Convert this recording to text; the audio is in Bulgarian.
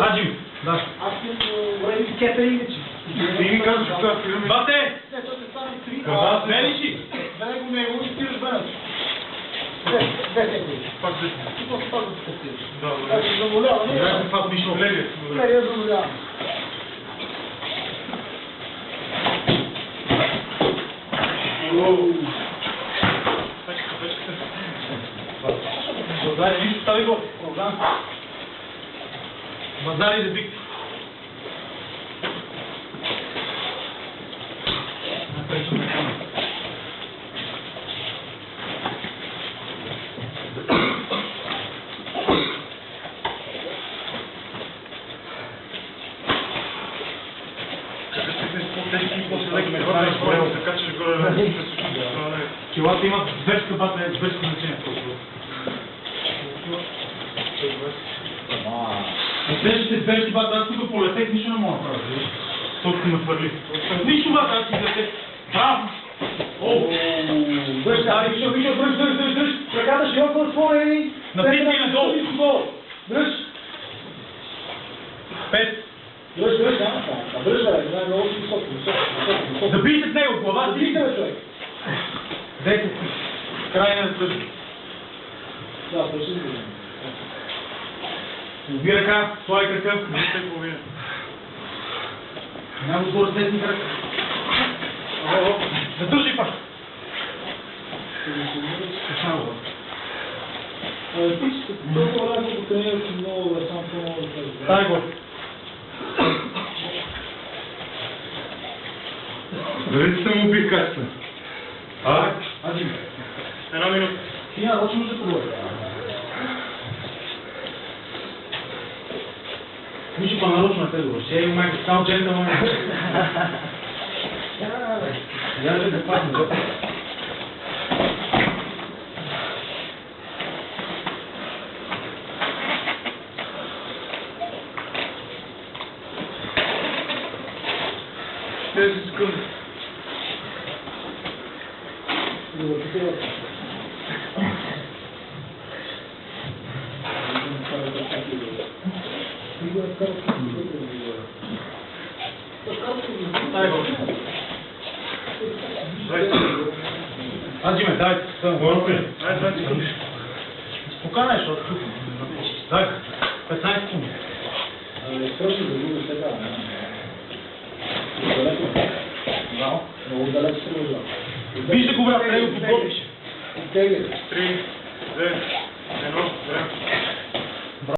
Аджи, да. Аз съм уреди кетеринг. Ти ми казваш, че това фирма... Бате! След това се стане 3. Къде смели си? Дай го него и стираш бенът. Две секунди. Пак да... И после пак да се стираш. Да, да се заболява. не е това пишло. Левия заболява. Базари, нищо, стави го. Базари да бик. Килата имат зверска бата, зверско значение. Следващите зверски бата, аз тук полетех, нищо не мога да правя. Точно ме хвърли. Нищо бата, аз си летех. Браво! Дръж, дръж. Ръката широко отворени. Напитни надолу. Дръж. 5. Дръж, дръж, бе, много си високо. Забийте с него глава, Забийте, бе, човек. 10. Край на държи. Да, точно. Уби ръка, слай крака. Няма отбор с десни кръка. Задържи пак. Ти ще толкова рано го тренираш много, да сам по-много да кажеш. Дай го. Дали съм убих как съм? Аджи. Една минута. Ти нарочно се поговори. Мишо по-нарочно те добро. Ще има майка стал джентълмен. Я ще да пасна. Тези секунди. Аджи ме, дайте. Покана е, защото тук. Дай, 15 секунди. Страшно да бъде сега. Много далеко се вижда. Вижте го, брат, трябва да го подготвиш. 3.